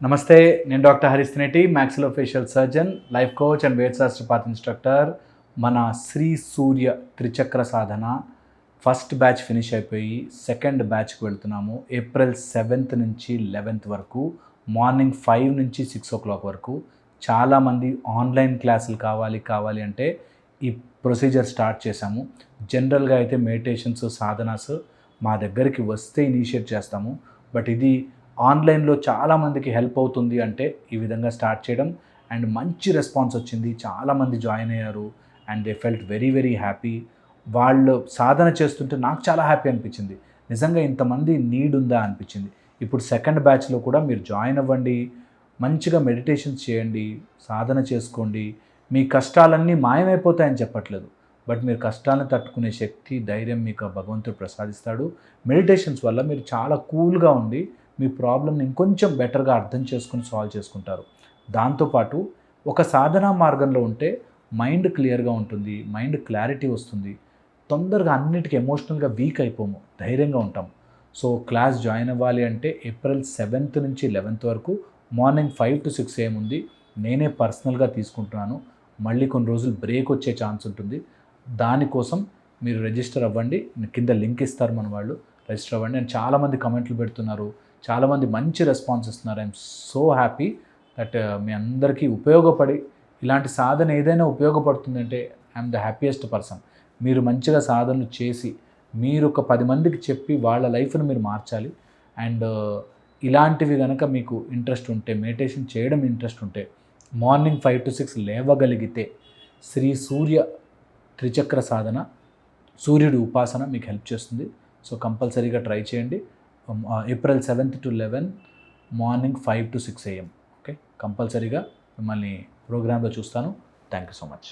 నమస్తే, నేను doctor Harish Tineti, maxillofacial surgeon, life coach and weight loss path instructor. మన Shri Surya Trichakra Sadhana first batch finish అయిపోయి second బ్యాచ్కి వెళ్తున్నాము. ఏప్రిల్ 7th నుంచి 11th వరకు మార్నింగ్ 5 నుంచి 6 o'clock వరకు. చాలామంది ఆన్లైన్ క్లాసులు కావాలి అంటే ఈ ప్రొసీజర్ స్టార్ట్ చేశాము. జనరల్గా అయితే మెడిటేషన్స్, సాధనాస్ మా దగ్గరికి వస్తే ఇనిషియేట్ చేస్తాము. బట్ ఇది ఆన్లైన్లో చాలామందికి హెల్ప్ అవుతుంది అంటే ఈ విధంగా స్టార్ట్ చేయడం అండ్ మంచి రెస్పాన్స్ వచ్చింది. చాలామంది జాయిన్ అయ్యారు and they felt very very happy. వాళ్ళు సాధన చేస్తుంటే నాకు చాలా హ్యాపీ అనిపించింది. నిజంగా ఇంతమంది నీడ్ ఉందా అనిపించింది. ఇప్పుడు సెకండ్ బ్యాచ్లో కూడా మీరు జాయిన్ అవ్వండి, మంచిగా మెడిటేషన్స్ చేయండి, సాధన చేసుకోండి. మీ కష్టాలన్నీ మాయమైపోతాయని చెప్పట్లేదు, బట్ మీరు కష్టాలను తట్టుకునే శక్తి, ధైర్యం మీకు భగవంతుడు ప్రసాదిస్తాడు. మెడిటేషన్స్ వల్ల మీరు చాలా కూల్గా ఉండి మీ ప్రాబ్లమ్ని ఇంకొంచెం బెటర్గా అర్థం చేసుకుని సాల్వ్ చేసుకుంటారు. దాంతోపాటు ఒక సాధనా మార్గంలో ఉంటే మైండ్ క్లియర్గా ఉంటుంది, మైండ్ క్లారిటీ వస్తుంది, తొందరగా అన్నిటికీ ఎమోషనల్గా వీక్ అయిపోము, ధైర్యంగా ఉంటాం. సో క్లాస్ జాయిన్ అవ్వాలి అంటే ఏప్రిల్ 7th నుంచి 11th వరకు మార్నింగ్ 5 to 6 AM ఉంది. నేనే పర్సనల్గా తీసుకుంటున్నాను. మళ్ళీ కొన్ని రోజులు బ్రేక్ వచ్చే ఛాన్స్ ఉంటుంది. దానికోసం మీరు రిజిస్టర్ అవ్వండి. కింద లింక్ ఇస్తారు మన వాళ్ళు, రిజిస్టర్ అవ్వండి. అండ్ చాలామంది కమెంట్లు పెడుతున్నారు, చాలామంది మంచి రెస్పాన్స్ ఇస్తున్నారు. ఐఎమ్ సో హ్యాపీ దట్ మీ అందరికీ ఉపయోగపడి, ఇలాంటి సాధన ఏదైనా ఉపయోగపడుతుందంటే ఐఎమ్ ద హ్యాపీయెస్ట్ పర్సన్. మీరు మంచిగా సాధనలు చేసి మీరు ఒక 10 మందికి చెప్పి వాళ్ళ లైఫ్ను మీరు మార్చాలి. అండ్ ఇలాంటివి కనుక మీకు ఇంట్రెస్ట్ ఉంటే, మెడిటేషన్ చేయడం ఇంట్రెస్ట్ ఉంటే, మార్నింగ్ 5 to 6 లేవగలిగితే శ్రీ సూర్య త్రిచక్ర సాధన, సూర్యుడి ఉపాసన మీకు హెల్ప్ చేస్తుంది. సో కంపల్సరీగా ట్రై చేయండి. April 7th to 11 morning 5 to 6 AM. Okay, కంపల్సరీగా మిమ్మల్ని ప్రోగ్రాంలో చూస్తాను. Thank you so much.